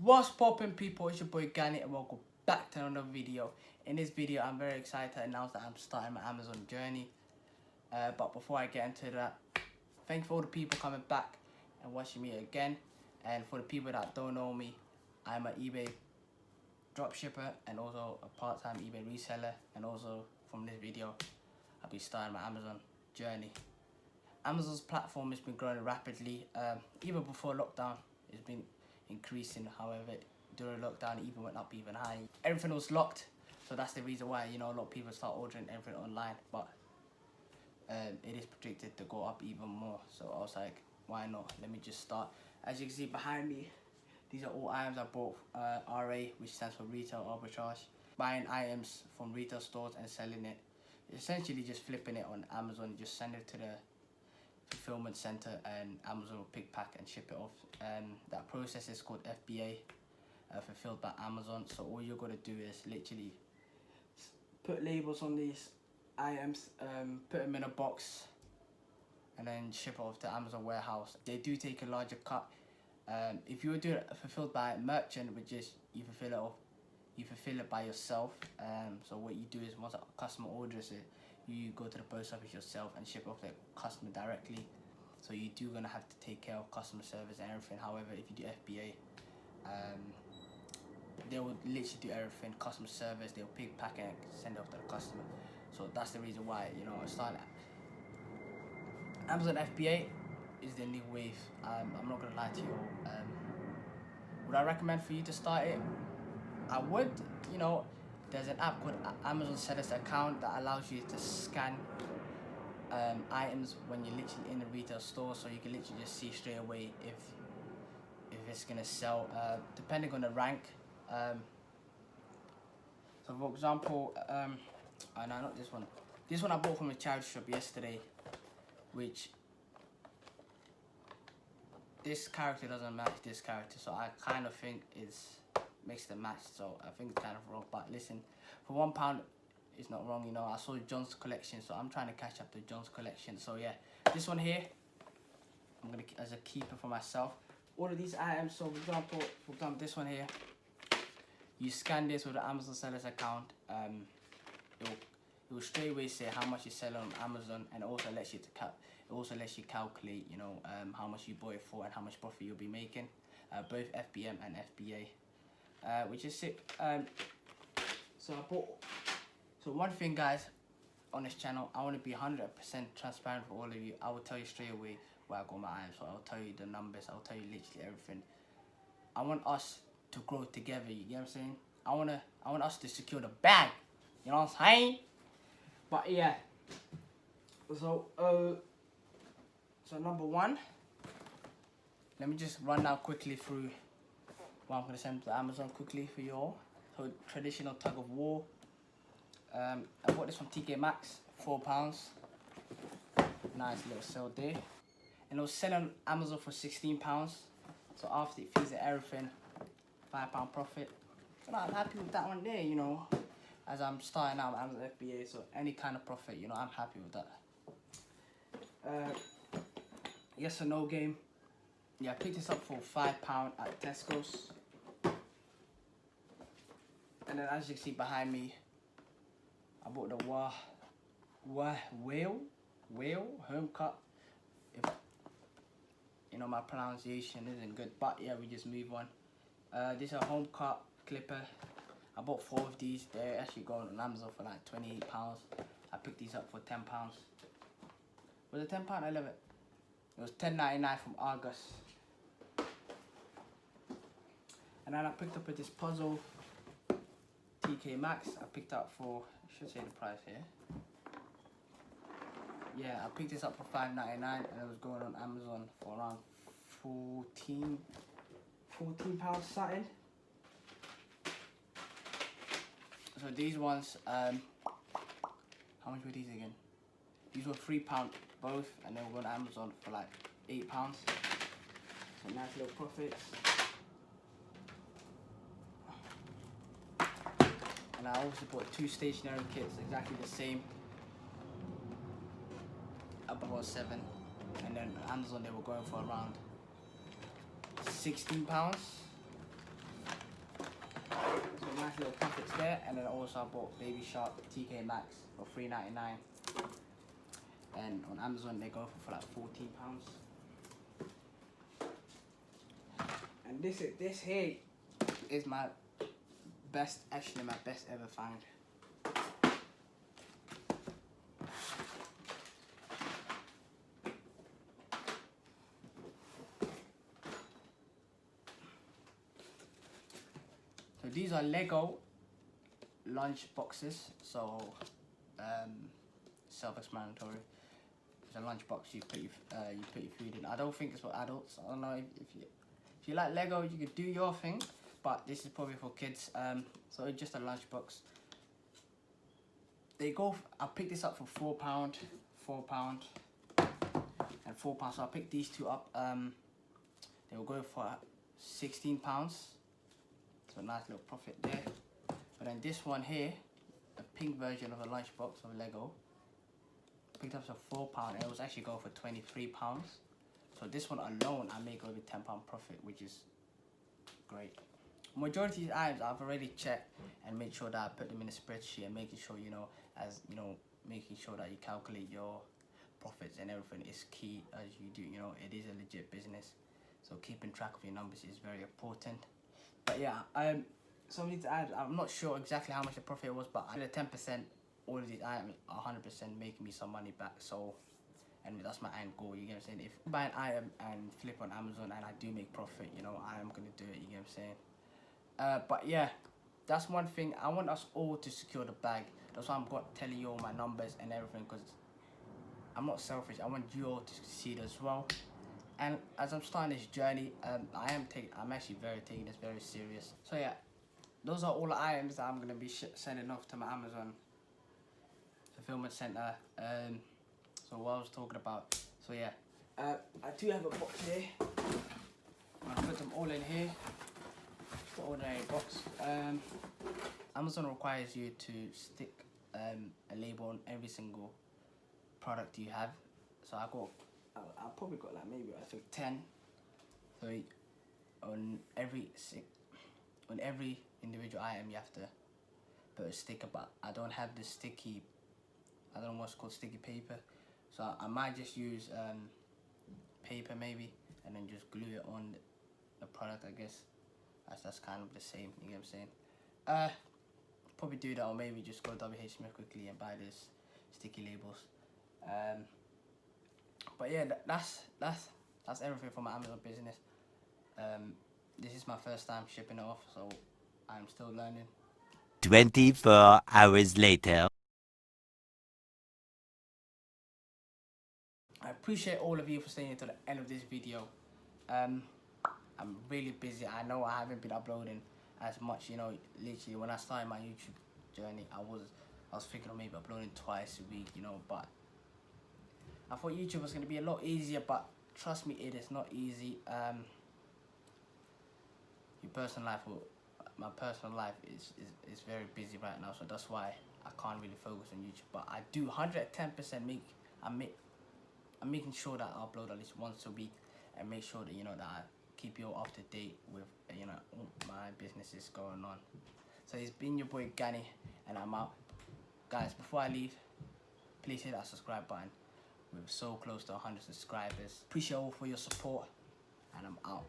What's poppin', people? It's your boy Gani and welcome back to another video. In this video, I'm very excited to announce that I'm starting my Amazon journey. But before I get into that, thanks for all the people coming back and watching me again. And for the people that don't know me, I'm an eBay dropshipper and also a part-time eBay reseller. And also from this video, I'll be starting my Amazon journey. Amazon's platform has been growing rapidly. Even before lockdown, it's been increasing. However, during lockdown, it even went up even higher. Everything was locked, so that's the reason why, a lot of people start ordering everything online. But it is predicted to go up even more. So I was like, why not? Let me just start. As you can see behind me, these are all items I bought. RA, which stands for retail arbitrage. Buying items from retail stores and selling it. Essentially just flipping it on Amazon. Just send it to the fulfillment center and Amazon will pick, pack and ship it off. That process is called FBA, fulfilled by Amazon. So all you're going to do is literally put labels on these items, put them in a box and then ship it off to Amazon warehouse. They do take a larger cut. If you were doing it fulfilled by a merchant, which is you fulfill it by yourself. So what you do is once a customer orders it, you go to the post office yourself and ship off the customer directly. So you do gonna have to take care of customer service and everything. However, if you do FBA, they will literally do everything. Customer service, they'll pick, pack and send it off to the customer. So that's the reason why, I started Amazon FBA is the new wave. I'm not gonna lie to you. Would I recommend for you to start it? I would. There's an app called Amazon Sellers Account that allows you to scan items when you're literally in the retail store, so you can literally just see straight away if it's gonna sell, depending on the rank. So for example, no, not this one. This one I bought from a charity shop yesterday, which this character doesn't match this character, so I kind of think it's makes the match, so I think it's kind of wrong. But listen, for £1 it's not wrong. I saw John's collection, so I'm trying to catch up to John's collection. So yeah, this one here I'm gonna as a keeper for myself. All of these items, so for example this one here, you scan this with the Amazon Sellers Account. It will straight away say how much you sell on Amazon, and it also lets you calculate how much you bought it for and how much profit you'll be making, both FBM and FBA. Which is sick. So one thing, guys, on this channel, I want to be 100% transparent for all of you. I will tell you straight away where I got my items. So I'll tell you the numbers. I'll tell you literally everything. I want us to grow together. You get what I'm saying? I want us to secure the bag. You know what I'm saying? But yeah. So number one, let me just run down quickly through what I'm gonna send to Amazon quickly for you all. So traditional tug of war. I bought this from TK Maxx, £4. Nice little sale there. And it was selling on Amazon for £16. So after it fees and everything, £5 profit. So I'm happy with that one there, as I'm starting out with Amazon FBA. So any kind of profit, I'm happy with that. Yes or no game. Yeah, I picked this up for £5 at Tesco's. And then as you can see behind me, I bought the whale home cut. If my pronunciation isn't good, but yeah, we just move on. This is a home cut clipper. I bought 4 of these. They're actually going on Amazon for like £28. I picked these up for £10. Was it £10? I love it. It was $10.99 from Argus. And then I picked up this puzzle. TK Maxx, I picked up for, I should say the price here. Yeah, I picked this up for $5.99 and it was going on Amazon for around £14 something. So these ones, how much were these again? These were £3 both, and they were going on Amazon for like £8. So nice little profits. And I also bought 2 stationery kits, exactly the same. I bought 7, and then on Amazon they were going for around £16. little profits there. And then also I bought Baby Shark TK Maxx for $3.99. And on Amazon they go for like £14. And this here is my best, actually my best ever find. So these are Lego lunch boxes. So self-explanatory. It's a lunch box. You put your food in. I don't think it's for adults. I don't know if you like Lego, you could do your thing, but this is probably for kids. So it's just a lunch box. They go. I picked this up for £4, and £4. So I picked these two up. They will go for £16. So nice little profit there. But then this one here, a pink version of a lunchbox of Lego, picked up for £4 and it was actually going for £23. So this one alone I make over £10 profit, which is great. Majority of these items I've already checked and made sure that I put them in a spreadsheet and making sure, making sure that you calculate your profits and everything is key as you do, it is a legit business. So keeping track of your numbers is very important. But yeah, some of these items, I'm not sure exactly how much the profit was, but under 10%, all of these items are 100% making me some money back. So, and that's my end goal, you get what I'm saying? If I buy an item and flip on Amazon and I do make profit, I am going to do it, you get what I'm saying? But yeah, that's one thing. I want us all to secure the bag. That's why I'm telling you all my numbers and everything, because I'm not selfish. I want you all to succeed as well. And as I'm starting this journey, I'm actually taking this very serious. So yeah, those are all the items that I'm going to be sending off to my Amazon fulfillment center. So what I was talking about. So yeah, I do have a box here. I'm going to put them all in here. The ordinary box. Amazon requires you to stick a label on every single product you have. So I probably got like maybe I think 10. So on every individual item you have to put a sticker, but I don't have the sticky. I don't know what's called sticky paper. So I might just use paper maybe, and then just glue it on the product. I guess that's kind of the same. You get what I'm saying? Probably do that, or maybe just go to WH Smith quickly and buy this sticky labels. But yeah, that's everything for my Amazon business. This is my first time shipping it off, so I'm still learning. 24 hours later. I appreciate all of you for staying until the end of this video. I'm really busy. I know I haven't been uploading as much, literally when I started my YouTube journey, I was thinking of maybe uploading twice a week, but I thought YouTube was going to be a lot easier, but trust me, it is not easy. My personal life is very busy right now, so that's why I can't really focus on YouTube. But I do 110% I'm making sure that I upload at least once a week and make sure that that I keep you all up to date with all my businesses going on. So it's been your boy Gani, and I'm out. Guys, before I leave, please hit that subscribe button. We're so close to 100 subscribers. Appreciate all for your support, and I'm out.